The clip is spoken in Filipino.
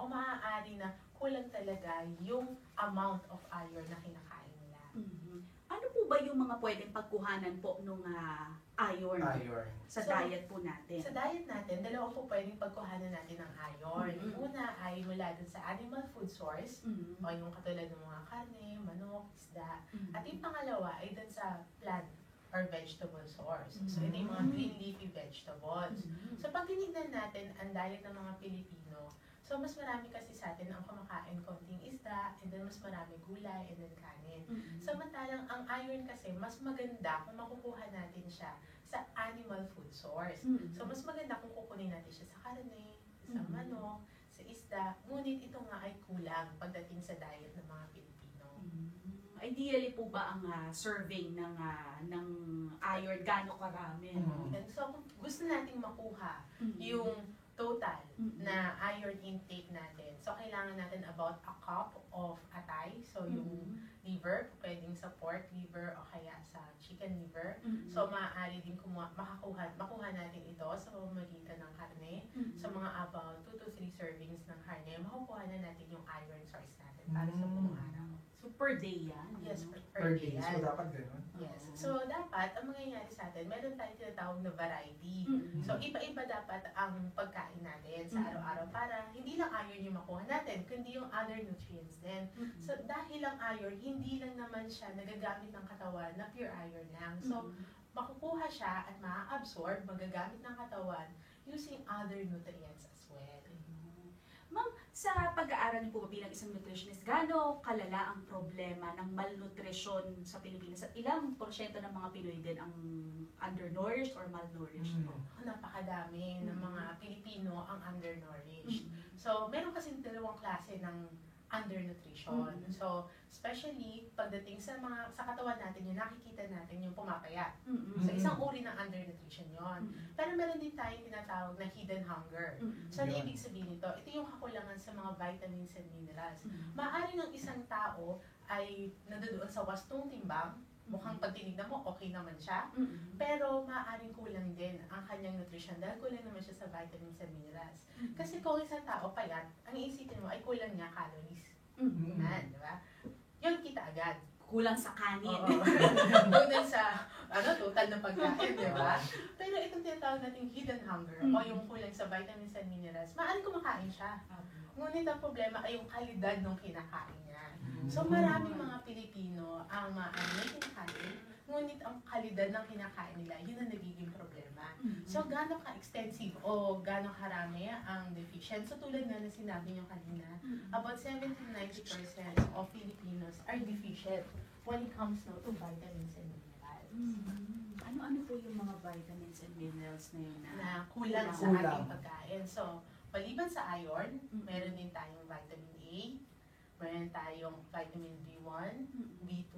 o maaari na kulang talaga yung amount of iron na kinakain nila. Ano po ba yung mga pwedeng pagkuhanan po nung iron sa diet po natin? Sa diet natin, dalawa po pwedeng pagkuhanan natin ng iron. Una ay mula dun sa animal food source, o yung katulad ng mga karne, manok, isda. At yung pangalawa ay dun sa plant or vegetable source. So, ito yung mga green leafy vegetables. So, pag tinignan natin ang diet ng mga Pilipino, so mas marami kasi sa atin ang kumakain konting isda, and then mas marami gulay, and then kanin. Samantalang ang iron kasi, mas maganda kung makukuha natin siya sa animal food source. So, mas maganda kung kukunin natin siya sa karne, sa manok, sa isda, ngunit ito nga ay kulang pagdating sa diet ng mga Pilipino. Ideally po ba ang serving ng iron gaano karami? And so, kung gusto nating makuha yung total na iron intake natin, so kailangan natin about a cup of atay, so yung liver, pwedeng sa pork liver o kaya sa chicken liver. So, maaari din makuha natin ito sa pamamagitan ng karne. So, mga about 2 to 3 servings ng karne, makukuha na natin yung iron source natin para sa buong araw. So, per day yan? Yes, per day yan. So, dapat ganun? Yes. So, dapat, ang mangyayari sa atin, meron tayong tinatawag na variety. So, iba-iba dapat ang pagkain natin sa araw-araw para hindi lang iron yung makuha natin, kundi yung other nutrients din. So, dahil ang iron, hindi lang naman siya nagagamit ng katawan na pure iron lang. So, makukuha siya at ma-absorb, magagamit ng katawan using other nutrients as well. Ma'am, sa pag-aaral niyo po bilang isang nutritionist, gaano kalala ang problema ng malnutrition sa Pilipinas at ilang porsyento ng mga Pinoy din ang undernourished or malnourished po? Napakadami ng mga Pilipino ang undernourished. So, meron kasi dalawang klase ng undernutrition. So, especially pagdating sa katawan natin, yung nakikita natin yung pumapayat. So, isang uri ng undernutrition yon. Pero meron din tayong tinatawag na hidden hunger. So, ano ibig sabihin nito? Ito yung kakulangan sa mga vitamins and minerals. Maaari ng isang tao ay nandoon sa wastong timbang, mukhang pag tinignan mo, okay naman siya. Pero maaaring kulang din ang kanyang nutrition dahil kulang naman siya sa vitamins and minerals. Kasi kung isang tao payat, ang iisipin mo ay kulang niya calories. Yan, di ba? Yun kita agad. Kulang sa kanin. Kulang sa total na pagkain, di ba? Pero itong tinatawag nating hidden hunger o yung kulang sa vitamins and minerals, maaaring kumakain siya. Ngunit ang problema ay yung kalidad ng kinakain niya. So maraming mga Pilipino ang may kinakain, ngunit ang kalidad ng kinakain nila, yun ang nagiging problema. So gaano ka-extensive o gaano karami ang deficient? So tulad na sinabi niyo kanina, about 70-90% of Filipinos are deficient when it comes now to vitamins and minerals. Ano-ano po yung mga vitamins and minerals na yun na kulang sa ating pagkain? So, maliban sa iron, meron din tayong vitamin A, meron tayong vitamin B1, B2,